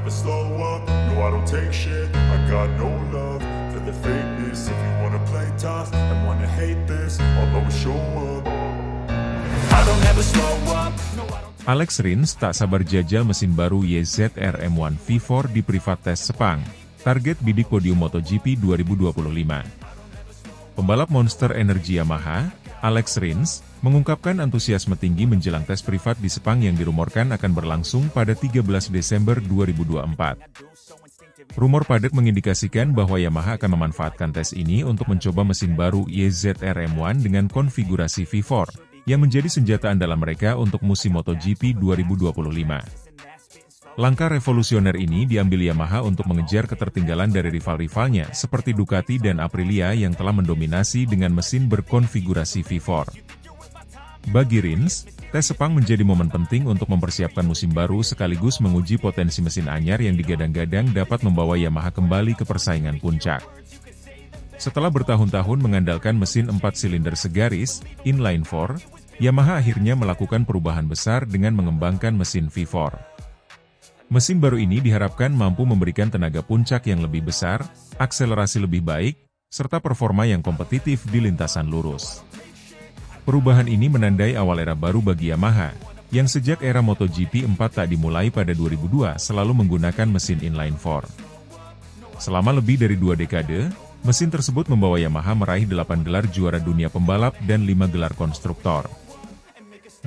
never slow up, no I don't take shit. I got no love for the fakeness. If you wanna play tough and wanna hate this, I'll always show up. I don't ever slow up, no I don't. Alex Rins tak sabar jajal mesin baru YZR M1 V4 di privat test Sepang. Target bidik podium MotoGP 2025. Pembalap Monster Energy Yamaha, Alex Rins, mengungkapkan antusiasme tinggi menjelang tes privat di Sepang yang dirumorkan akan berlangsung pada 13 Desember 2024. Rumor padat mengindikasikan bahwa Yamaha akan memanfaatkan tes ini untuk mencoba mesin baru YZR M1 dengan konfigurasi V4, yang menjadi senjata andalan mereka untuk musim MotoGP 2025. Langkah revolusioner ini diambil Yamaha untuk mengejar ketertinggalan dari rival-rivalnya seperti Ducati dan Aprilia yang telah mendominasi dengan mesin berkonfigurasi V4. Bagi Rins, tes Sepang menjadi momen penting untuk mempersiapkan musim baru sekaligus menguji potensi mesin anyar yang digadang-gadang dapat membawa Yamaha kembali ke persaingan puncak. Setelah bertahun-tahun mengandalkan mesin 4 silinder segaris, inline 4, Yamaha akhirnya melakukan perubahan besar dengan mengembangkan mesin V4. Mesin baru ini diharapkan mampu memberikan tenaga puncak yang lebih besar, akselerasi lebih baik, serta performa yang kompetitif di lintasan lurus. Perubahan ini menandai awal era baru bagi Yamaha, yang sejak era MotoGP 4 tak dimulai pada 2002 selalu menggunakan mesin inline 4. Selama lebih dari 2 dekade, mesin tersebut membawa Yamaha meraih 8 gelar juara dunia pembalap dan 5 gelar konstruktor.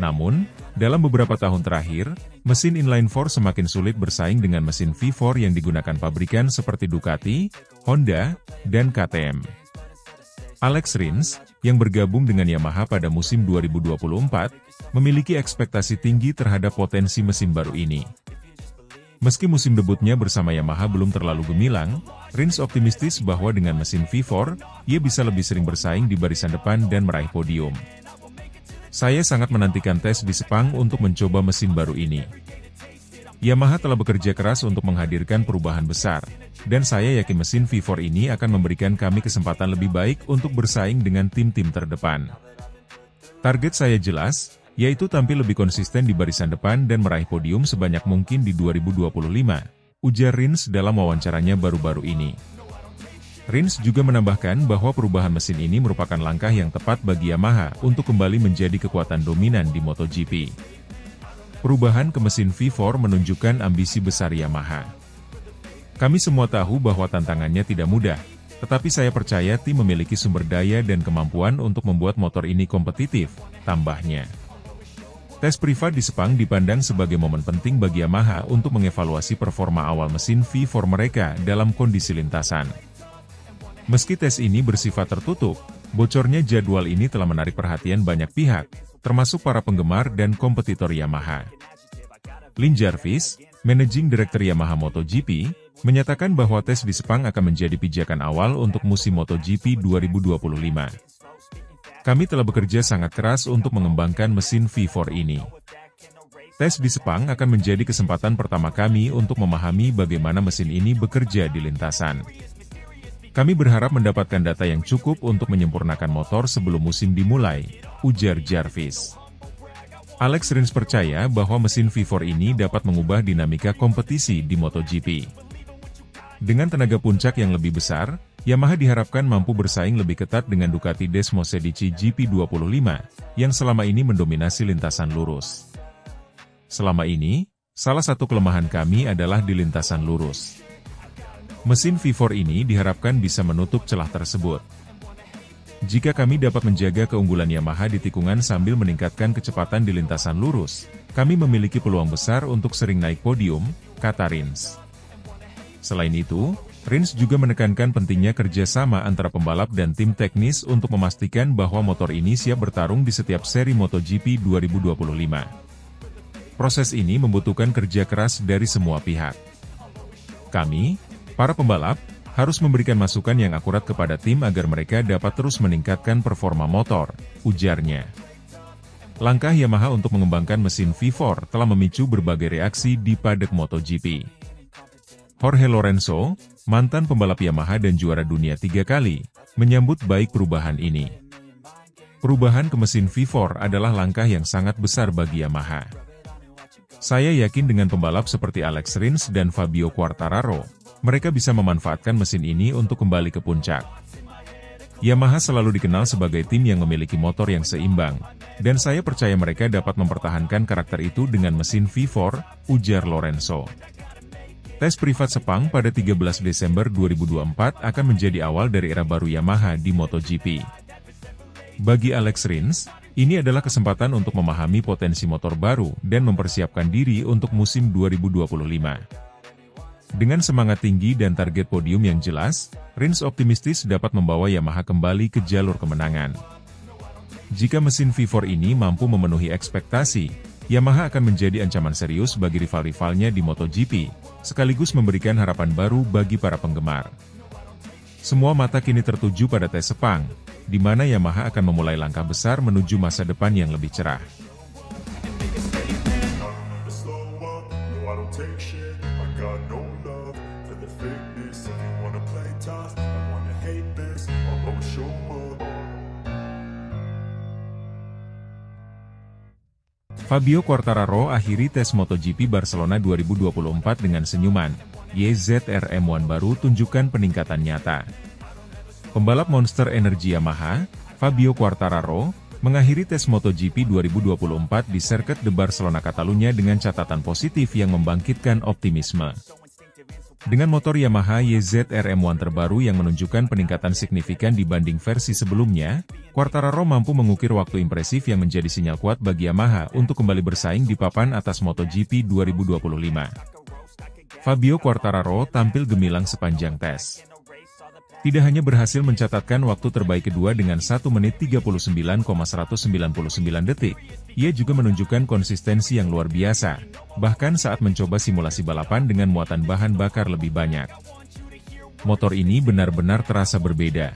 Namun, dalam beberapa tahun terakhir, mesin inline 4 semakin sulit bersaing dengan mesin V4 yang digunakan pabrikan seperti Ducati, Honda, dan KTM. Alex Rins, yang bergabung dengan Yamaha pada musim 2024, memiliki ekspektasi tinggi terhadap potensi mesin baru ini. Meski musim debutnya bersama Yamaha belum terlalu gemilang, Rins optimistis bahwa dengan mesin V4, ia bisa lebih sering bersaing di barisan depan dan meraih podium. Saya sangat menantikan tes di Sepang untuk mencoba mesin baru ini. Yamaha telah bekerja keras untuk menghadirkan perubahan besar, dan saya yakin mesin V4 ini akan memberikan kami kesempatan lebih baik untuk bersaing dengan tim-tim terdepan. Target saya jelas, yaitu tampil lebih konsisten di barisan depan dan meraih podium sebanyak mungkin di 2025, ujar Rins dalam wawancaranya baru-baru ini. Rins juga menambahkan bahwa perubahan mesin ini merupakan langkah yang tepat bagi Yamaha untuk kembali menjadi kekuatan dominan di MotoGP. Perubahan ke mesin V4 menunjukkan ambisi besar Yamaha. Kami semua tahu bahwa tantangannya tidak mudah, tetapi saya percaya tim memiliki sumber daya dan kemampuan untuk membuat motor ini kompetitif, tambahnya. Tes privat di Sepang dipandang sebagai momen penting bagi Yamaha untuk mengevaluasi performa awal mesin V4 mereka dalam kondisi lintasan. Meski tes ini bersifat tertutup, bocornya jadwal ini telah menarik perhatian banyak pihak, termasuk para penggemar dan kompetitor Yamaha. Lin Jarvis, Managing Director Yamaha MotoGP, menyatakan bahwa tes di Sepang akan menjadi pijakan awal untuk musim MotoGP 2025. Kami telah bekerja sangat keras untuk mengembangkan mesin V4 ini. Tes di Sepang akan menjadi kesempatan pertama kami untuk memahami bagaimana mesin ini bekerja di lintasan. Kami berharap mendapatkan data yang cukup untuk menyempurnakan motor sebelum musim dimulai, ujar Jarvis. Alex Rins percaya bahwa mesin V4 ini dapat mengubah dinamika kompetisi di MotoGP. Dengan tenaga puncak yang lebih besar, Yamaha diharapkan mampu bersaing lebih ketat dengan Ducati Desmosedici GP25, yang selama ini mendominasi lintasan lurus. Selama ini, salah satu kelemahan kami adalah di lintasan lurus. Mesin V4 ini diharapkan bisa menutup celah tersebut. Jika kami dapat menjaga keunggulan Yamaha di tikungan sambil meningkatkan kecepatan di lintasan lurus, kami memiliki peluang besar untuk sering naik podium, kata Rins. Selain itu, Rins juga menekankan pentingnya kerjasama antara pembalap dan tim teknis untuk memastikan bahwa motor ini siap bertarung di setiap seri MotoGP 2025. Proses ini membutuhkan kerja keras dari semua pihak. Kami, para pembalap, harus memberikan masukan yang akurat kepada tim agar mereka dapat terus meningkatkan performa motor, ujarnya. Langkah Yamaha untuk mengembangkan mesin V4 telah memicu berbagai reaksi di paddock MotoGP. Jorge Lorenzo, mantan pembalap Yamaha dan juara dunia 3 kali, menyambut baik perubahan ini. Perubahan ke mesin V4 adalah langkah yang sangat besar bagi Yamaha. Saya yakin dengan pembalap seperti Alex Rins dan Fabio Quartararo, mereka bisa memanfaatkan mesin ini untuk kembali ke puncak. Yamaha selalu dikenal sebagai tim yang memiliki motor yang seimbang, dan saya percaya mereka dapat mempertahankan karakter itu dengan mesin V4, ujar Lorenzo. Tes privat Sepang pada 13 Desember 2024 akan menjadi awal dari era baru Yamaha di MotoGP. Bagi Alex Rins, ini adalah kesempatan untuk memahami potensi motor baru dan mempersiapkan diri untuk musim 2025. Dengan semangat tinggi dan target podium yang jelas, Rins optimistis dapat membawa Yamaha kembali ke jalur kemenangan. Jika mesin V4 ini mampu memenuhi ekspektasi, Yamaha akan menjadi ancaman serius bagi rival-rivalnya di MotoGP, sekaligus memberikan harapan baru bagi para penggemar. Semua mata kini tertuju pada tes Sepang, di mana Yamaha akan memulai langkah besar menuju masa depan yang lebih cerah. Fabio Quartararo akhiri tes MotoGP Barcelona 2024 dengan senyuman. YZR-M1 baru tunjukkan peningkatan nyata. Pembalap Monster Energy Yamaha, Fabio Quartararo, mengakhiri tes MotoGP 2024 di sirkuit de Barcelona Catalunya dengan catatan positif yang membangkitkan optimisme. Dengan motor Yamaha YZR-M1 terbaru yang menunjukkan peningkatan signifikan dibanding versi sebelumnya, Quartararo mampu mengukir waktu impresif yang menjadi sinyal kuat bagi Yamaha untuk kembali bersaing di papan atas MotoGP 2025. Fabio Quartararo tampil gemilang sepanjang tes. Tidak hanya berhasil mencatatkan waktu terbaik kedua dengan 1 menit 39,199 detik, ia juga menunjukkan konsistensi yang luar biasa, bahkan saat mencoba simulasi balapan dengan muatan bahan bakar lebih banyak. Motor ini benar-benar terasa berbeda.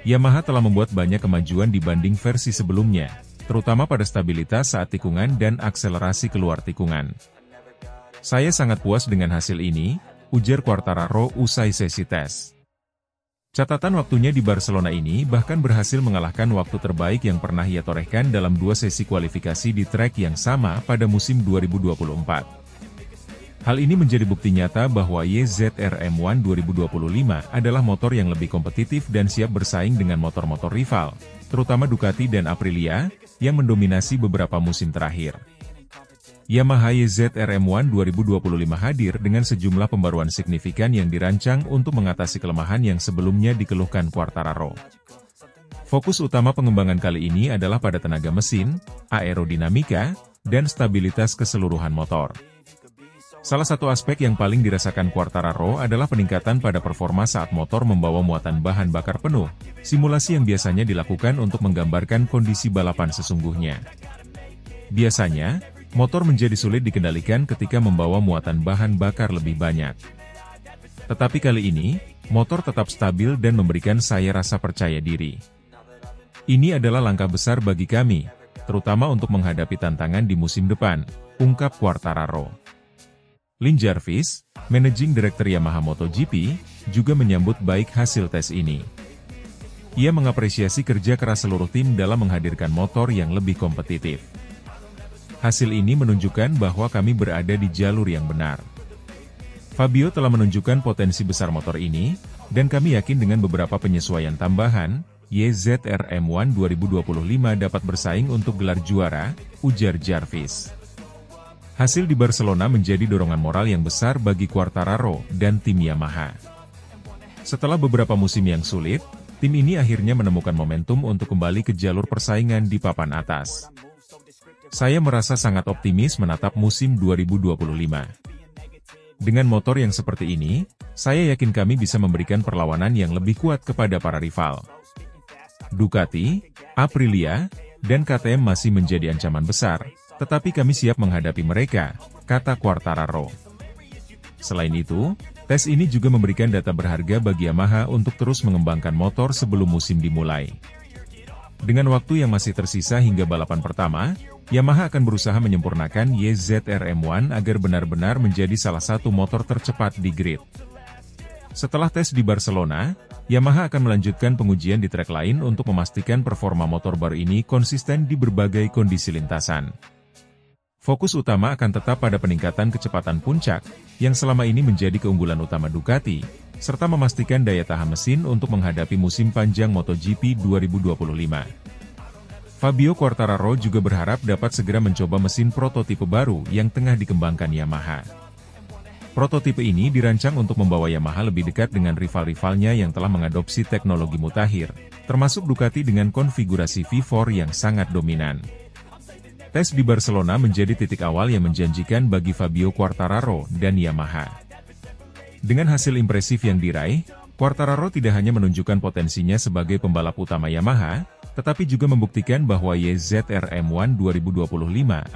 Yamaha telah membuat banyak kemajuan dibanding versi sebelumnya, terutama pada stabilitas saat tikungan dan akselerasi keluar tikungan. Saya sangat puas dengan hasil ini, ujar Quartararo usai sesi tes. Catatan waktunya di Barcelona ini bahkan berhasil mengalahkan waktu terbaik yang pernah ia torehkan dalam 2 sesi kualifikasi di trek yang sama pada musim 2024. Hal ini menjadi bukti nyata bahwa YZR-M1 2025 adalah motor yang lebih kompetitif dan siap bersaing dengan motor-motor rival, terutama Ducati dan Aprilia, yang mendominasi beberapa musim terakhir. Yamaha YZR-M1 2025 hadir dengan sejumlah pembaruan signifikan yang dirancang untuk mengatasi kelemahan yang sebelumnya dikeluhkan Quartararo. Fokus utama pengembangan kali ini adalah pada tenaga mesin, aerodinamika, dan stabilitas keseluruhan motor. Salah satu aspek yang paling dirasakan Quartararo adalah peningkatan pada performa saat motor membawa muatan bahan bakar penuh, simulasi yang biasanya dilakukan untuk menggambarkan kondisi balapan sesungguhnya. Biasanya, motor menjadi sulit dikendalikan ketika membawa muatan bahan bakar lebih banyak. Tetapi kali ini, motor tetap stabil dan memberikan saya rasa percaya diri. Ini adalah langkah besar bagi kami, terutama untuk menghadapi tantangan di musim depan, ungkap Quartararo. Lin Jarvis, Managing Director Yamaha MotoGP, juga menyambut baik hasil tes ini. Ia mengapresiasi kerja keras seluruh tim dalam menghadirkan motor yang lebih kompetitif. Hasil ini menunjukkan bahwa kami berada di jalur yang benar. Fabio telah menunjukkan potensi besar motor ini, dan kami yakin dengan beberapa penyesuaian tambahan, YZR-M1 2025 dapat bersaing untuk gelar juara, ujar Jarvis. Hasil di Barcelona menjadi dorongan moral yang besar bagi Quartararo dan tim Yamaha. Setelah beberapa musim yang sulit, tim ini akhirnya menemukan momentum untuk kembali ke jalur persaingan di papan atas. Saya merasa sangat optimis menatap musim 2025. Dengan motor yang seperti ini, saya yakin kami bisa memberikan perlawanan yang lebih kuat kepada para rival. Ducati, Aprilia, dan KTM masih menjadi ancaman besar, tetapi kami siap menghadapi mereka, kata Quartararo. Selain itu, tes ini juga memberikan data berharga bagi Yamaha untuk terus mengembangkan motor sebelum musim dimulai. Dengan waktu yang masih tersisa hingga balapan pertama, Yamaha akan berusaha menyempurnakan YZR-M1 agar benar-benar menjadi salah satu motor tercepat di grid. Setelah tes di Barcelona, Yamaha akan melanjutkan pengujian di trek lain untuk memastikan performa motor baru ini konsisten di berbagai kondisi lintasan. Fokus utama akan tetap pada peningkatan kecepatan puncak, yang selama ini menjadi keunggulan utama Ducati, serta memastikan daya tahan mesin untuk menghadapi musim panjang MotoGP 2025. Fabio Quartararo juga berharap dapat segera mencoba mesin prototipe baru yang tengah dikembangkan Yamaha. Prototipe ini dirancang untuk membawa Yamaha lebih dekat dengan rival-rivalnya yang telah mengadopsi teknologi mutakhir, termasuk Ducati dengan konfigurasi V4 yang sangat dominan. Tes di Barcelona menjadi titik awal yang menjanjikan bagi Fabio Quartararo dan Yamaha. Dengan hasil impresif yang diraih, Quartararo tidak hanya menunjukkan potensinya sebagai pembalap utama Yamaha, tetapi juga membuktikan bahwa YZR M1 2025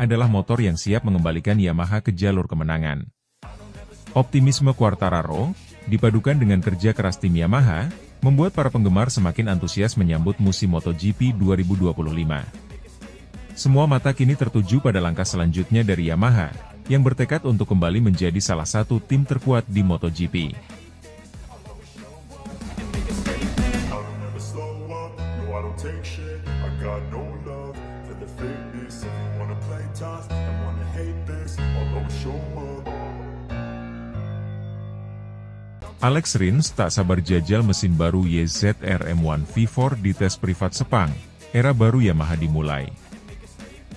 adalah motor yang siap mengembalikan Yamaha ke jalur kemenangan. Optimisme Quartararo, dipadukan dengan kerja keras tim Yamaha, membuat para penggemar semakin antusias menyambut musim MotoGP 2025. Semua mata kini tertuju pada langkah selanjutnya dari Yamaha, yang bertekad untuk kembali menjadi salah satu tim terkuat di MotoGP. Alex Rins tak sabar jajal mesin baru YZR M1 V4 di tes privat Sepang, era baru Yamaha dimulai.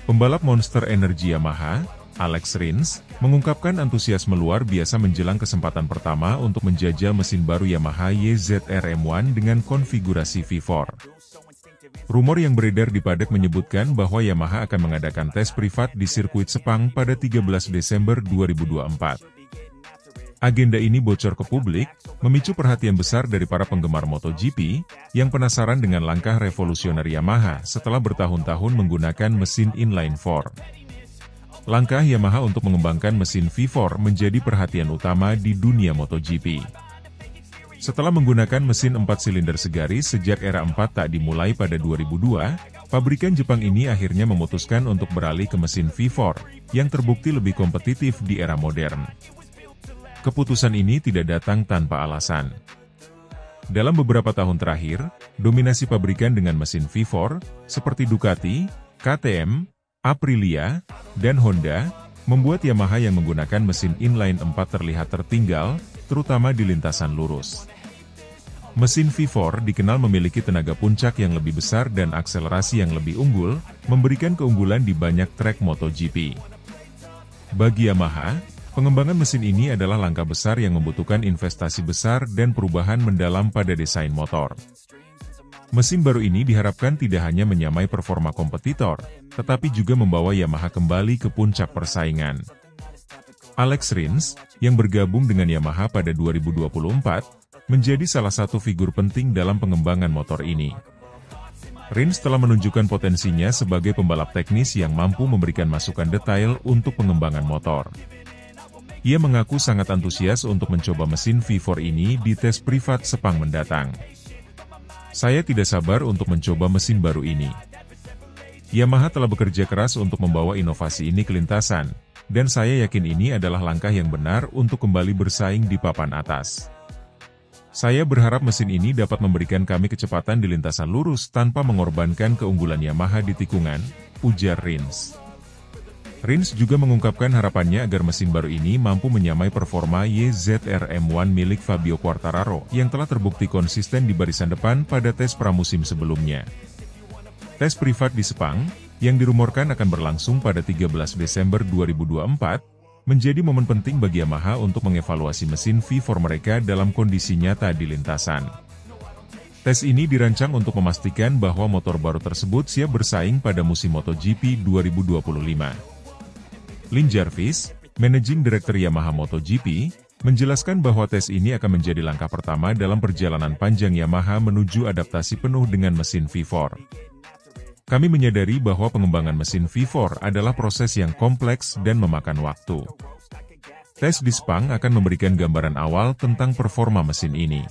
Pembalap Monster Energy Yamaha, Alex Rins, mengungkapkan antusiasme luar biasa menjelang kesempatan pertama untuk menjajal mesin baru Yamaha YZR M1 dengan konfigurasi V4. Rumor yang beredar di paddock menyebutkan bahwa Yamaha akan mengadakan tes privat di sirkuit Sepang pada 13 Desember 2024. Agenda ini bocor ke publik, memicu perhatian besar dari para penggemar MotoGP, yang penasaran dengan langkah revolusioner Yamaha setelah bertahun-tahun menggunakan mesin inline-4. Langkah Yamaha untuk mengembangkan mesin V4 menjadi perhatian utama di dunia MotoGP. Setelah menggunakan mesin 4 silinder segaris sejak era 4 tak dimulai pada 2002, pabrikan Jepang ini akhirnya memutuskan untuk beralih ke mesin V4, yang terbukti lebih kompetitif di era modern. Keputusan ini tidak datang tanpa alasan. Dalam beberapa tahun terakhir, dominasi pabrikan dengan mesin V4, seperti Ducati, KTM, Aprilia, dan Honda, membuat Yamaha yang menggunakan mesin inline 4 terlihat tertinggal, terutama di lintasan lurus. Mesin V4 dikenal memiliki tenaga puncak yang lebih besar dan akselerasi yang lebih unggul, memberikan keunggulan di banyak trek MotoGP. Bagi Yamaha, pengembangan mesin ini adalah langkah besar yang membutuhkan investasi besar dan perubahan mendalam pada desain motor. Mesin baru ini diharapkan tidak hanya menyamai performa kompetitor, tetapi juga membawa Yamaha kembali ke puncak persaingan. Alex Rins, yang bergabung dengan Yamaha pada 2024, menjadi salah satu figur penting dalam pengembangan motor ini. Rins telah menunjukkan potensinya sebagai pembalap teknis yang mampu memberikan masukan detail untuk pengembangan motor. Ia mengaku sangat antusias untuk mencoba mesin V4 ini di tes privat Sepang mendatang. Saya tidak sabar untuk mencoba mesin baru ini. Yamaha telah bekerja keras untuk membawa inovasi ini ke lintasan, dan saya yakin ini adalah langkah yang benar untuk kembali bersaing di papan atas. Saya berharap mesin ini dapat memberikan kami kecepatan di lintasan lurus tanpa mengorbankan keunggulan Yamaha di tikungan, ujar Rins. Rins juga mengungkapkan harapannya agar mesin baru ini mampu menyamai performa YZR M1 milik Fabio Quartararo yang telah terbukti konsisten di barisan depan pada tes pramusim sebelumnya. Tes privat di Sepang, yang dirumorkan akan berlangsung pada 13 Desember 2024, menjadi momen penting bagi Yamaha untuk mengevaluasi mesin V4 mereka dalam kondisi nyata di lintasan. Tes ini dirancang untuk memastikan bahwa motor baru tersebut siap bersaing pada musim MotoGP 2025. Lin Jarvis, Managing Director Yamaha MotoGP, menjelaskan bahwa tes ini akan menjadi langkah pertama dalam perjalanan panjang Yamaha menuju adaptasi penuh dengan mesin V4. Kami menyadari bahwa pengembangan mesin V4 adalah proses yang kompleks dan memakan waktu. Tes di Sepang akan memberikan gambaran awal tentang performa mesin ini.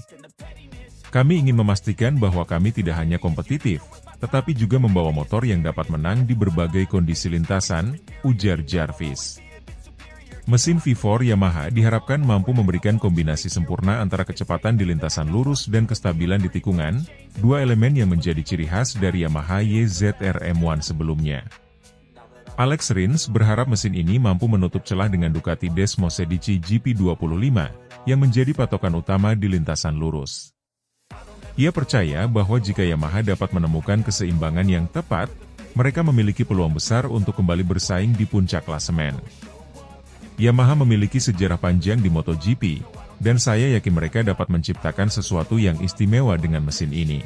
Kami ingin memastikan bahwa kami tidak hanya kompetitif, tetapi juga membawa motor yang dapat menang di berbagai kondisi lintasan, ujar Jarvis. Mesin V4 Yamaha diharapkan mampu memberikan kombinasi sempurna antara kecepatan di lintasan lurus dan kestabilan di tikungan, dua elemen yang menjadi ciri khas dari Yamaha YZR M1 sebelumnya. Alex Rins berharap mesin ini mampu menutup celah dengan Ducati Desmos edisi GP25, yang menjadi patokan utama di lintasan lurus. Ia percaya bahwa jika Yamaha dapat menemukan keseimbangan yang tepat, mereka memiliki peluang besar untuk kembali bersaing di puncak klasemen. Yamaha memiliki sejarah panjang di MotoGP, dan saya yakin mereka dapat menciptakan sesuatu yang istimewa dengan mesin ini.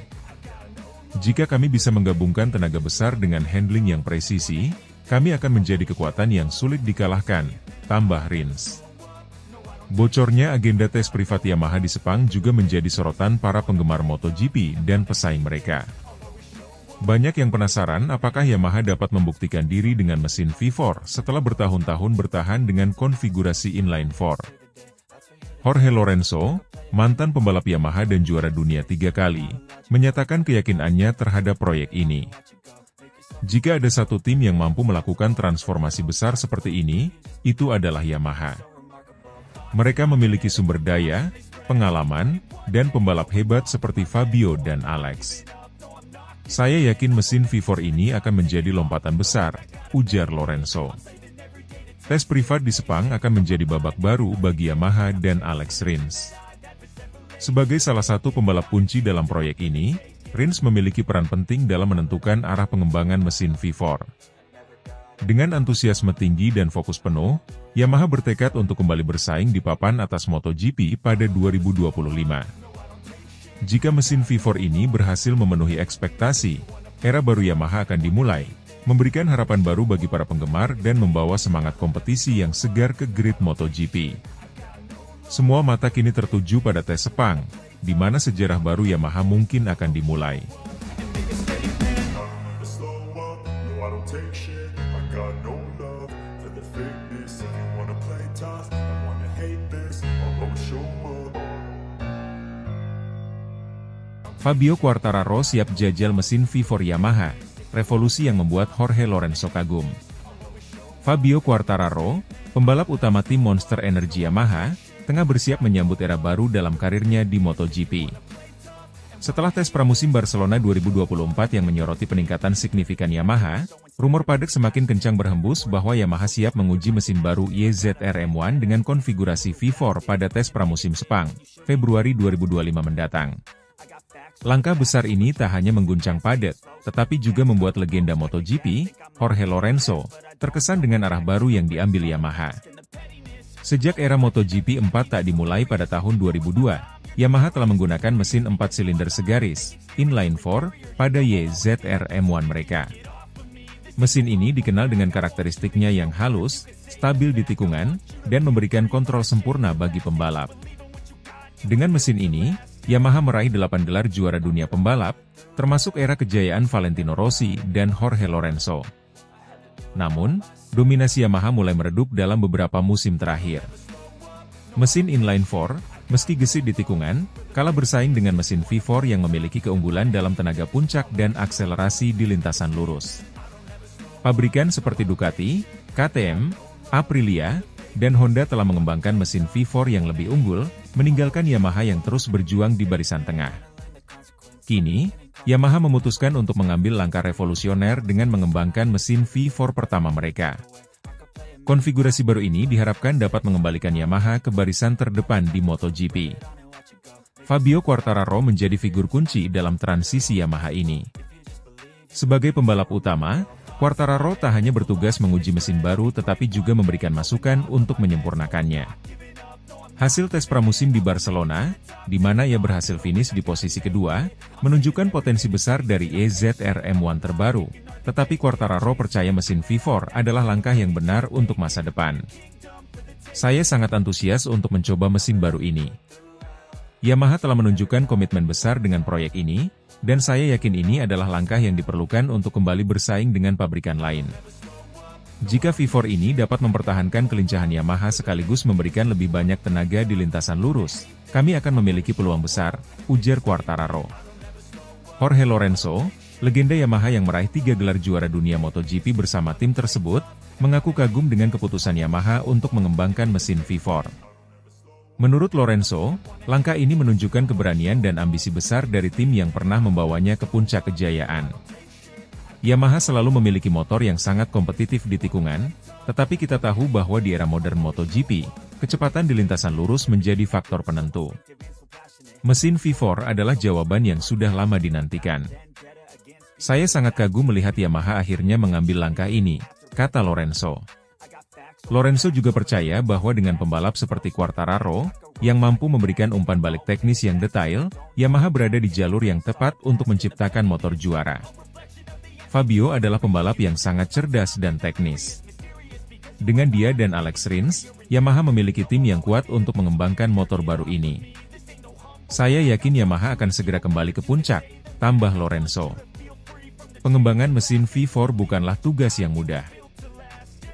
Jika kami bisa menggabungkan tenaga besar dengan handling yang presisi, kami akan menjadi kekuatan yang sulit dikalahkan, tambah Rins. Bocornya agenda tes privat Yamaha di Sepang juga menjadi sorotan para penggemar MotoGP dan pesaing mereka. Banyak yang penasaran apakah Yamaha dapat membuktikan diri dengan mesin V4 setelah bertahun-tahun bertahan dengan konfigurasi inline-4. Jorge Lorenzo, mantan pembalap Yamaha dan juara dunia 3 kali, menyatakan keyakinannya terhadap proyek ini. Jika ada satu tim yang mampu melakukan transformasi besar seperti ini, itu adalah Yamaha. Mereka memiliki sumber daya, pengalaman, dan pembalap hebat seperti Fabio dan Alex. Saya yakin mesin V4 ini akan menjadi lompatan besar, ujar Lorenzo. Tes privat di Sepang akan menjadi babak baru bagi Yamaha dan Alex Rins. Sebagai salah satu pembalap kunci dalam proyek ini, Rins memiliki peran penting dalam menentukan arah pengembangan mesin V4. Dengan antusiasme tinggi dan fokus penuh, Yamaha bertekad untuk kembali bersaing di papan atas MotoGP pada 2025. Jika mesin V4 ini berhasil memenuhi ekspektasi, era baru Yamaha akan dimulai, memberikan harapan baru bagi para penggemar dan membawa semangat kompetisi yang segar ke grid MotoGP. Semua mata kini tertuju pada tes Sepang, di mana sejarah baru Yamaha mungkin akan dimulai. Fabio Quartararo siap jajal mesin V4 Yamaha, revolusi yang membuat Jorge Lorenzo kagum. Fabio Quartararo, pembalap utama tim Monster Energy Yamaha, tengah bersiap menyambut era baru dalam karirnya di MotoGP. Setelah tes pramusim Barcelona 2024 yang menyoroti peningkatan signifikan Yamaha, rumor padat semakin kencang berhembus bahwa Yamaha siap menguji mesin baru YZR M1 dengan konfigurasi V4 pada tes pramusim Sepang, Februari 2025 mendatang. Langkah besar ini tak hanya mengguncang padat, tetapi juga membuat legenda MotoGP, Jorge Lorenzo, terkesan dengan arah baru yang diambil Yamaha. Sejak era MotoGP 4 tak dimulai pada tahun 2002, Yamaha telah menggunakan mesin 4 silinder segaris, inline-4, pada YZR M1 mereka. Mesin ini dikenal dengan karakteristiknya yang halus, stabil di tikungan, dan memberikan kontrol sempurna bagi pembalap. Dengan mesin ini, Yamaha meraih 8 gelar juara dunia pembalap, termasuk era kejayaan Valentino Rossi dan Jorge Lorenzo. Namun, dominasi Yamaha mulai meredup dalam beberapa musim terakhir. Mesin inline-4, meski gesit di tikungan, kalah bersaing dengan mesin V4 yang memiliki keunggulan dalam tenaga puncak dan akselerasi di lintasan lurus. Pabrikan seperti Ducati, KTM, Aprilia, dan Honda telah mengembangkan mesin V4 yang lebih unggul, meninggalkan Yamaha yang terus berjuang di barisan tengah. Kini, Yamaha memutuskan untuk mengambil langkah revolusioner dengan mengembangkan mesin V4 pertama mereka. Konfigurasi baru ini diharapkan dapat mengembalikan Yamaha ke barisan terdepan di MotoGP. Fabio Quartararo menjadi figur kunci dalam transisi Yamaha ini. Sebagai pembalap utama, Quartararo tak hanya bertugas menguji mesin baru tetapi juga memberikan masukan untuk menyempurnakannya. Hasil tes pramusim di Barcelona, di mana ia berhasil finish di posisi kedua, menunjukkan potensi besar dari YZR M1 terbaru, tetapi Quartararo percaya mesin V4 adalah langkah yang benar untuk masa depan. Saya sangat antusias untuk mencoba mesin baru ini. Yamaha telah menunjukkan komitmen besar dengan proyek ini, dan saya yakin ini adalah langkah yang diperlukan untuk kembali bersaing dengan pabrikan lain. Jika V4 ini dapat mempertahankan kelincahan Yamaha sekaligus memberikan lebih banyak tenaga di lintasan lurus, kami akan memiliki peluang besar, ujar Quartararo. Jorge Lorenzo, legenda Yamaha yang meraih 3 gelar juara dunia MotoGP bersama tim tersebut, mengaku kagum dengan keputusan Yamaha untuk mengembangkan mesin V4. Menurut Lorenzo, langkah ini menunjukkan keberanian dan ambisi besar dari tim yang pernah membawanya ke puncak kejayaan. Yamaha selalu memiliki motor yang sangat kompetitif di tikungan, tetapi kita tahu bahwa di era modern MotoGP, kecepatan di lintasan lurus menjadi faktor penentu. Mesin V4 adalah jawaban yang sudah lama dinantikan. Saya sangat kagum melihat Yamaha akhirnya mengambil langkah ini, kata Lorenzo. Lorenzo juga percaya bahwa dengan pembalap seperti Quartararo, yang mampu memberikan umpan balik teknis yang detail, Yamaha berada di jalur yang tepat untuk menciptakan motor juara. Fabio adalah pembalap yang sangat cerdas dan teknis. Dengan dia dan Alex Rins, Yamaha memiliki tim yang kuat untuk mengembangkan motor baru ini. Saya yakin Yamaha akan segera kembali ke puncak, tambah Lorenzo. Pengembangan mesin V4 bukanlah tugas yang mudah.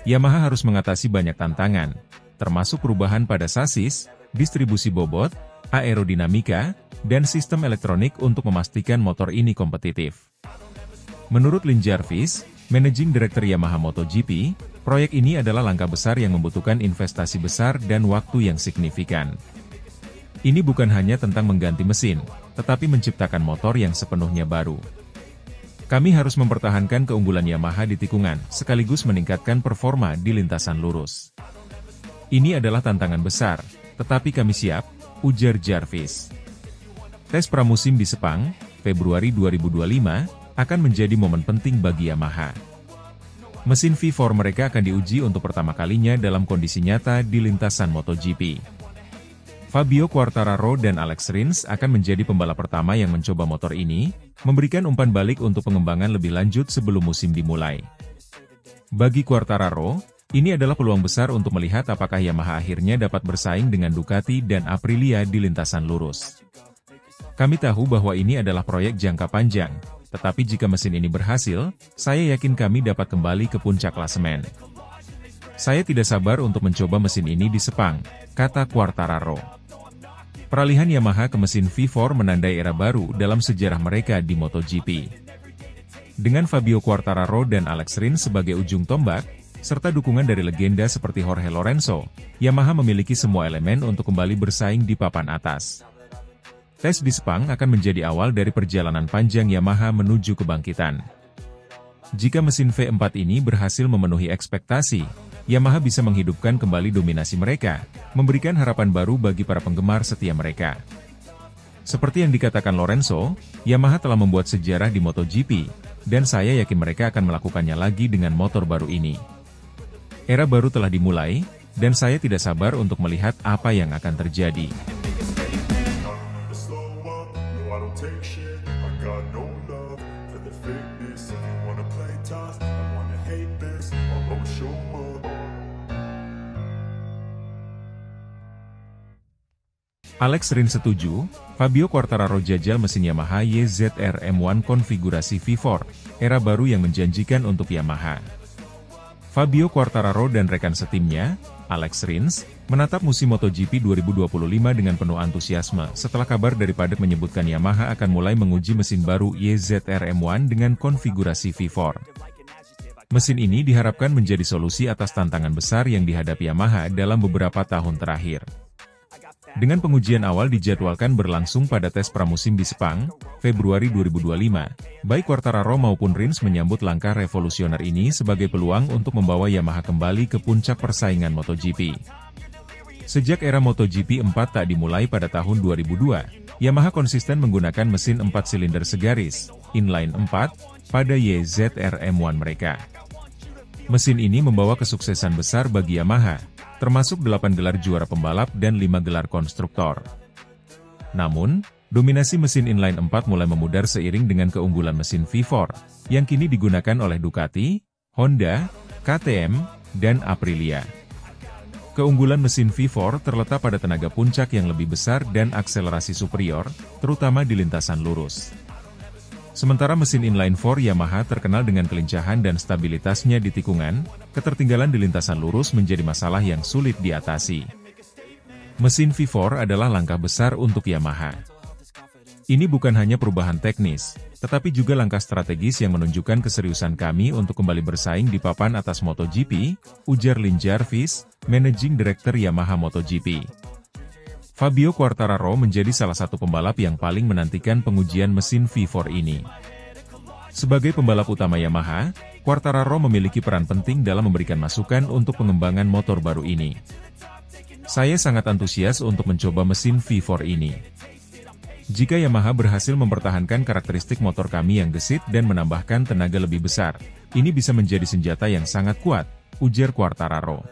Yamaha harus mengatasi banyak tantangan, termasuk perubahan pada sasis, distribusi bobot, aerodinamika, dan sistem elektronik untuk memastikan motor ini kompetitif. Menurut Lin Jarvis, Managing Director Yamaha MotoGP, proyek ini adalah langkah besar yang membutuhkan investasi besar dan waktu yang signifikan. Ini bukan hanya tentang mengganti mesin, tetapi menciptakan motor yang sepenuhnya baru. Kami harus mempertahankan keunggulan Yamaha di tikungan, sekaligus meningkatkan performa di lintasan lurus. Ini adalah tantangan besar, tetapi kami siap, ujar Jarvis. Tes pramusim di Sepang, Februari 2025, akan menjadi momen penting bagi Yamaha. Mesin V4 mereka akan diuji untuk pertama kalinya dalam kondisi nyata di lintasan MotoGP. Fabio Quartararo dan Alex Rins akan menjadi pembalap pertama yang mencoba motor ini, memberikan umpan balik untuk pengembangan lebih lanjut sebelum musim dimulai. Bagi Quartararo, ini adalah peluang besar untuk melihat apakah Yamaha akhirnya dapat bersaing dengan Ducati dan Aprilia di lintasan lurus. Kami tahu bahwa ini adalah proyek jangka panjang, tetapi jika mesin ini berhasil, saya yakin kami dapat kembali ke puncak klasemen. Saya tidak sabar untuk mencoba mesin ini di Sepang, kata Quartararo. Peralihan Yamaha ke mesin V4 menandai era baru dalam sejarah mereka di MotoGP. Dengan Fabio Quartararo dan Alex Rins sebagai ujung tombak, serta dukungan dari legenda seperti Jorge Lorenzo, Yamaha memiliki semua elemen untuk kembali bersaing di papan atas. Tes di Sepang akan menjadi awal dari perjalanan panjang Yamaha menuju kebangkitan. Jika mesin V4 ini berhasil memenuhi ekspektasi, Yamaha bisa menghidupkan kembali dominasi mereka, memberikan harapan baru bagi para penggemar setia mereka. Seperti yang dikatakan Lorenzo, Yamaha telah membuat sejarah di MotoGP, dan saya yakin mereka akan melakukannya lagi dengan motor baru ini. Era baru telah dimulai, dan saya tidak sabar untuk melihat apa yang akan terjadi. Alex Rins setuju, Fabio Quartararo jajal mesin Yamaha YZR M1 konfigurasi V4, era baru yang menjanjikan untuk Yamaha. Fabio Quartararo dan rekan setimnya, Alex Rins, menatap musim MotoGP 2025 dengan penuh antusiasme setelah kabar dari paddock menyebutkan Yamaha akan mulai menguji mesin baru YZR M1 dengan konfigurasi V4. Mesin ini diharapkan menjadi solusi atas tantangan besar yang dihadapi Yamaha dalam beberapa tahun terakhir. Dengan pengujian awal dijadwalkan berlangsung pada tes pramusim di Sepang, Februari 2025, baik Quartararo maupun Rins menyambut langkah revolusioner ini sebagai peluang untuk membawa Yamaha kembali ke puncak persaingan MotoGP. Sejak era MotoGP 4 tak dimulai pada tahun 2002, Yamaha konsisten menggunakan mesin 4 silinder segaris, inline 4, pada YZR M1 mereka. Mesin ini membawa kesuksesan besar bagi Yamaha, termasuk 8 gelar juara pembalap dan 5 gelar konstruktor. Namun, dominasi mesin inline 4 mulai memudar seiring dengan keunggulan mesin V4, yang kini digunakan oleh Ducati, Honda, KTM, dan Aprilia. Keunggulan mesin V4 terletak pada tenaga puncak yang lebih besar dan akselerasi superior, terutama di lintasan lurus. Sementara mesin inline 4 Yamaha terkenal dengan kelincahan dan stabilitasnya di tikungan, ketertinggalan di lintasan lurus menjadi masalah yang sulit diatasi. Mesin V4 adalah langkah besar untuk Yamaha. Ini bukan hanya perubahan teknis, tetapi juga langkah strategis yang menunjukkan keseriusan kami untuk kembali bersaing di papan atas MotoGP, ujar Lin Jarvis, Managing Director Yamaha MotoGP. Fabio Quartararo menjadi salah satu pembalap yang paling menantikan pengujian mesin V4 ini. Sebagai pembalap utama Yamaha, Quartararo memiliki peran penting dalam memberikan masukan untuk pengembangan motor baru ini. Saya sangat antusias untuk mencoba mesin V4 ini. Jika Yamaha berhasil mempertahankan karakteristik motor kami yang gesit dan menambahkan tenaga lebih besar, ini bisa menjadi senjata yang sangat kuat, ujar Quartararo.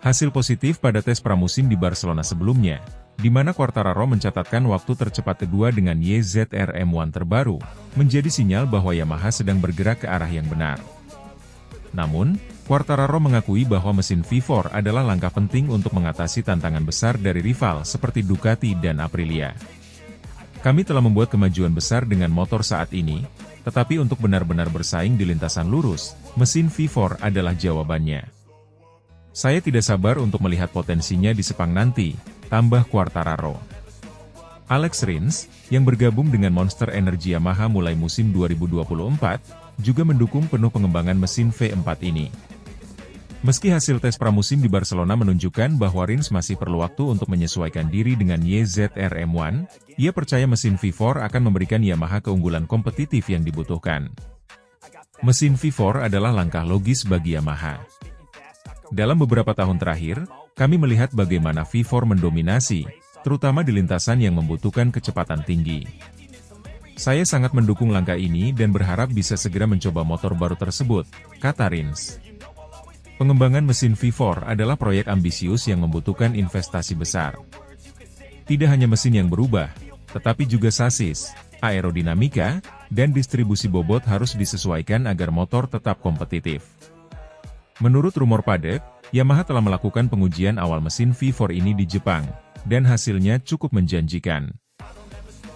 Hasil positif pada tes pramusim di Barcelona sebelumnya, di mana Quartararo mencatatkan waktu tercepat kedua dengan YZR M1 terbaru, menjadi sinyal bahwa Yamaha sedang bergerak ke arah yang benar. Namun, Quartararo mengakui bahwa mesin V4 adalah langkah penting untuk mengatasi tantangan besar dari rival seperti Ducati dan Aprilia. Kami telah membuat kemajuan besar dengan motor saat ini, tetapi untuk benar-benar bersaing di lintasan lurus, mesin V4 adalah jawabannya. Saya tidak sabar untuk melihat potensinya di Sepang nanti, tambah Quartararo. Alex Rins, yang bergabung dengan Monster Energy Yamaha mulai musim 2024, juga mendukung penuh pengembangan mesin V4 ini. Meski hasil tes pramusim di Barcelona menunjukkan bahwa Rins masih perlu waktu untuk menyesuaikan diri dengan YZR M1, ia percaya mesin V4 akan memberikan Yamaha keunggulan kompetitif yang dibutuhkan. Mesin V4 adalah langkah logis bagi Yamaha. Dalam beberapa tahun terakhir, kami melihat bagaimana V4 mendominasi, terutama di lintasan yang membutuhkan kecepatan tinggi. Saya sangat mendukung langkah ini dan berharap bisa segera mencoba motor baru tersebut, kata Rins. Pengembangan mesin V4 adalah proyek ambisius yang membutuhkan investasi besar. Tidak hanya mesin yang berubah, tetapi juga sasis, aerodinamika, dan distribusi bobot harus disesuaikan agar motor tetap kompetitif. Menurut rumor padat, Yamaha telah melakukan pengujian awal mesin V4 ini di Jepang, dan hasilnya cukup menjanjikan.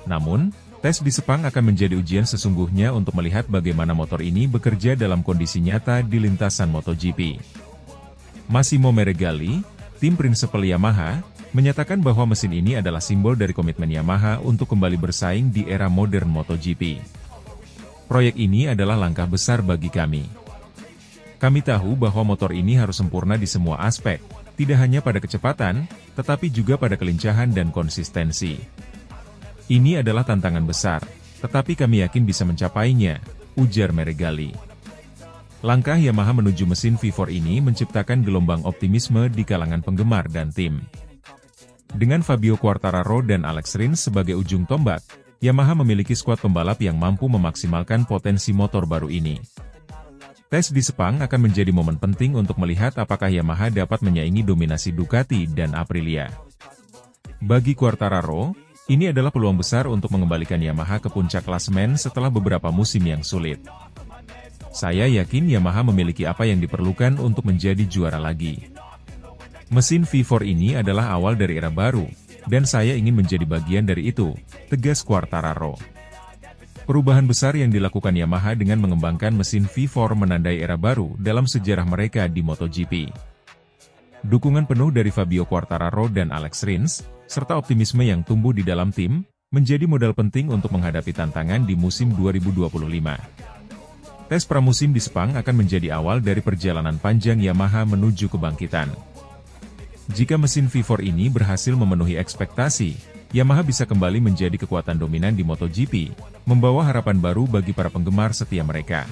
Namun, tes di Sepang akan menjadi ujian sesungguhnya untuk melihat bagaimana motor ini bekerja dalam kondisi nyata di lintasan MotoGP. Massimo Meregali, tim prinsipal Yamaha, menyatakan bahwa mesin ini adalah simbol dari komitmen Yamaha untuk kembali bersaing di era modern MotoGP. Proyek ini adalah langkah besar bagi kami. Kami tahu bahwa motor ini harus sempurna di semua aspek, tidak hanya pada kecepatan, tetapi juga pada kelincahan dan konsistensi. Ini adalah tantangan besar, tetapi kami yakin bisa mencapainya, ujar Meregali. Langkah Yamaha menuju mesin V4 ini menciptakan gelombang optimisme di kalangan penggemar dan tim. Dengan Fabio Quartararo dan Alex Rins sebagai ujung tombak, Yamaha memiliki skuad pembalap yang mampu memaksimalkan potensi motor baru ini. Tes di Sepang akan menjadi momen penting untuk melihat apakah Yamaha dapat menyaingi dominasi Ducati dan Aprilia. Bagi Quartararo, ini adalah peluang besar untuk mengembalikan Yamaha ke puncak klasemen setelah beberapa musim yang sulit. Saya yakin Yamaha memiliki apa yang diperlukan untuk menjadi juara lagi. Mesin V4 ini adalah awal dari era baru, dan saya ingin menjadi bagian dari itu, tegas Quartararo. Perubahan besar yang dilakukan Yamaha dengan mengembangkan mesin V4 menandai era baru dalam sejarah mereka di MotoGP. Dukungan penuh dari Fabio Quartararo dan Alex Rins, serta optimisme yang tumbuh di dalam tim, menjadi modal penting untuk menghadapi tantangan di musim 2025. Tes pramusim di Sepang akan menjadi awal dari perjalanan panjang Yamaha menuju kebangkitan. Jika mesin V4 ini berhasil memenuhi ekspektasi, Yamaha bisa kembali menjadi kekuatan dominan di MotoGP, membawa harapan baru bagi para penggemar setia mereka.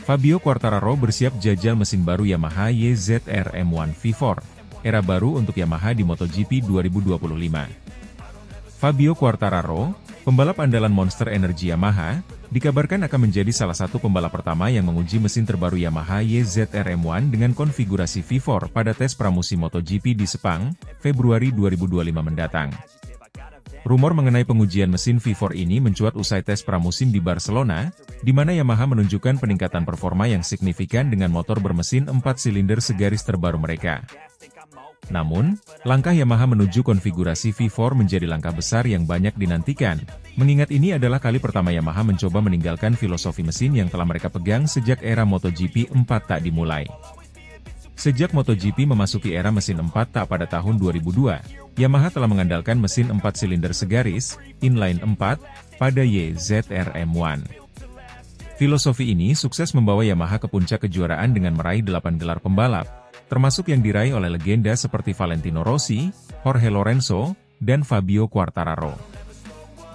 Fabio Quartararo bersiap jajal mesin baru Yamaha YZR M1 V4, era baru untuk Yamaha di MotoGP 2025. Fabio Quartararo, pembalap andalan Monster Energy Yamaha, dikabarkan akan menjadi salah satu pembalap pertama yang menguji mesin terbaru Yamaha YZR M1 dengan konfigurasi V4 pada tes pramusim MotoGP di Sepang, Februari 2025 mendatang. Rumor mengenai pengujian mesin V4 ini mencuat usai tes pramusim di Barcelona, di mana Yamaha menunjukkan peningkatan performa yang signifikan dengan motor bermesin 4 silinder segaris terbaru mereka. Namun, langkah Yamaha menuju konfigurasi V4 menjadi langkah besar yang banyak dinantikan, mengingat ini adalah kali pertama Yamaha mencoba meninggalkan filosofi mesin yang telah mereka pegang sejak era MotoGP 4 tak dimulai. Sejak MotoGP memasuki era mesin 4 tak pada tahun 2002, Yamaha telah mengandalkan mesin 4 silinder segaris, inline 4, pada YZR M1. Filosofi ini sukses membawa Yamaha ke puncak kejuaraan dengan meraih 8 gelar pembalap, termasuk yang diraih oleh legenda seperti Valentino Rossi, Jorge Lorenzo, dan Fabio Quartararo.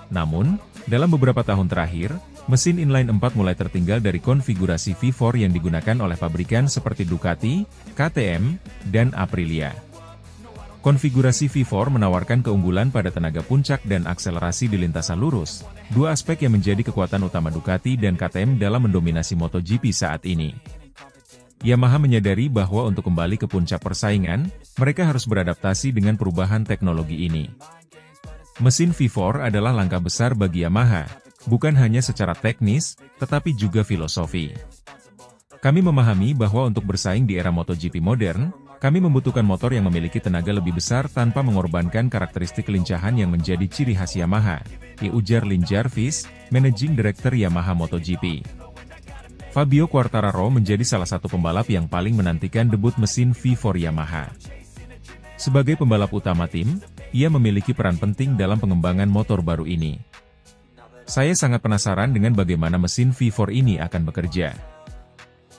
Namun, dalam beberapa tahun terakhir, mesin inline 4 mulai tertinggal dari konfigurasi V4 yang digunakan oleh pabrikan seperti Ducati, KTM, dan Aprilia. Konfigurasi V4 menawarkan keunggulan pada tenaga puncak dan akselerasi di lintasan lurus, dua aspek yang menjadi kekuatan utama Ducati dan KTM dalam mendominasi MotoGP saat ini. Yamaha menyadari bahwa untuk kembali ke puncak persaingan, mereka harus beradaptasi dengan perubahan teknologi ini. Mesin V4 adalah langkah besar bagi Yamaha, bukan hanya secara teknis, tetapi juga filosofi. Kami memahami bahwa untuk bersaing di era MotoGP modern, kami membutuhkan motor yang memiliki tenaga lebih besar tanpa mengorbankan karakteristik kelincahan yang menjadi ciri khas Yamaha, ujar Lin Jarvis, Managing Director Yamaha MotoGP. Fabio Quartararo menjadi salah satu pembalap yang paling menantikan debut mesin V4 Yamaha. Sebagai pembalap utama tim, ia memiliki peran penting dalam pengembangan motor baru ini. Saya sangat penasaran dengan bagaimana mesin V4 ini akan bekerja.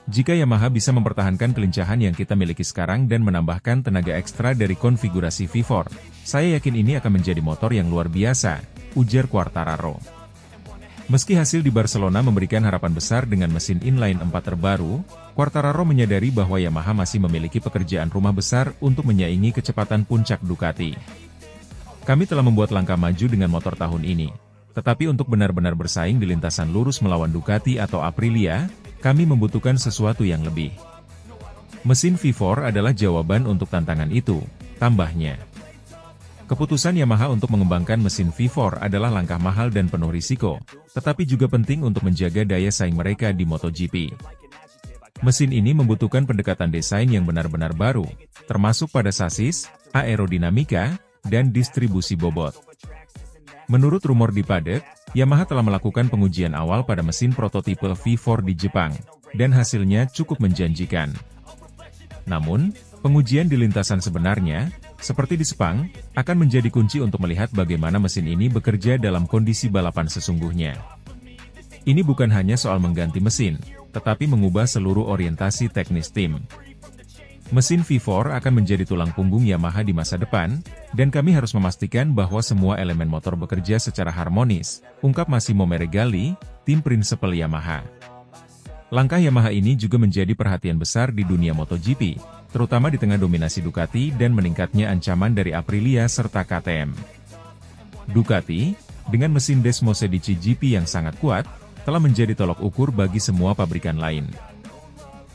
Jika Yamaha bisa mempertahankan kelincahan yang kita miliki sekarang dan menambahkan tenaga ekstra dari konfigurasi V4, saya yakin ini akan menjadi motor yang luar biasa, ujar Quartararo. Meski hasil di Barcelona memberikan harapan besar dengan mesin inline 4 terbaru, Quartararo menyadari bahwa Yamaha masih memiliki pekerjaan rumah besar untuk menyaingi kecepatan puncak Ducati. Kami telah membuat langkah maju dengan motor tahun ini, tetapi untuk benar-benar bersaing di lintasan lurus melawan Ducati atau Aprilia, kami membutuhkan sesuatu yang lebih. Mesin V4 adalah jawaban untuk tantangan itu, tambahnya. Keputusan Yamaha untuk mengembangkan mesin V4 adalah langkah mahal dan penuh risiko, tetapi juga penting untuk menjaga daya saing mereka di MotoGP. Mesin ini membutuhkan pendekatan desain yang benar-benar baru, termasuk pada sasis, aerodinamika, dan distribusi bobot. Menurut rumor di paddock, Yamaha telah melakukan pengujian awal pada mesin prototipe V4 di Jepang, dan hasilnya cukup menjanjikan. Namun, pengujian di lintasan sebenarnya, seperti di Sepang, akan menjadi kunci untuk melihat bagaimana mesin ini bekerja dalam kondisi balapan sesungguhnya. Ini bukan hanya soal mengganti mesin, tetapi mengubah seluruh orientasi teknis tim. Mesin V4 akan menjadi tulang punggung Yamaha di masa depan, dan kami harus memastikan bahwa semua elemen motor bekerja secara harmonis, ungkap Massimo Meregali, tim prinsipal Yamaha. Langkah Yamaha ini juga menjadi perhatian besar di dunia MotoGP, terutama di tengah dominasi Ducati dan meningkatnya ancaman dari Aprilia serta KTM. Ducati, dengan mesin Desmosedici GP yang sangat kuat, telah menjadi tolok ukur bagi semua pabrikan lain.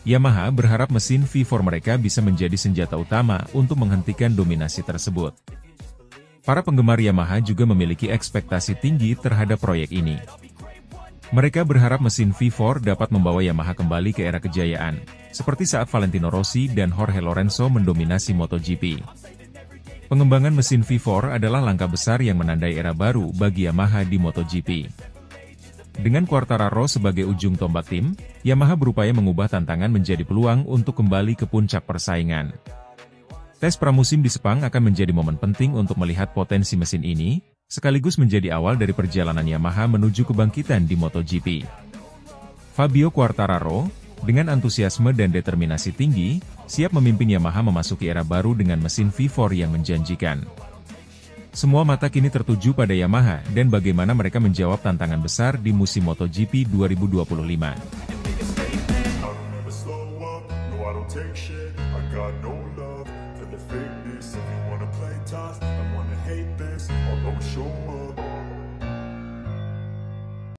Yamaha berharap mesin V4 mereka bisa menjadi senjata utama untuk menghentikan dominasi tersebut. Para penggemar Yamaha juga memiliki ekspektasi tinggi terhadap proyek ini. Mereka berharap mesin V4 dapat membawa Yamaha kembali ke era kejayaan, seperti saat Valentino Rossi dan Jorge Lorenzo mendominasi MotoGP. Pengembangan mesin V4 adalah langkah besar yang menandai era baru bagi Yamaha di MotoGP. Dengan Quartararo sebagai ujung tombak tim, Yamaha berupaya mengubah tantangan menjadi peluang untuk kembali ke puncak persaingan. Tes pramusim di Sepang akan menjadi momen penting untuk melihat potensi mesin ini, sekaligus menjadi awal dari perjalanan Yamaha menuju kebangkitan di MotoGP. Fabio Quartararo, dengan antusiasme dan determinasi tinggi, siap memimpin Yamaha memasuki era baru dengan mesin V4 yang menjanjikan. Semua mata kini tertuju pada Yamaha dan bagaimana mereka menjawab tantangan besar di musim MotoGP 2025. Show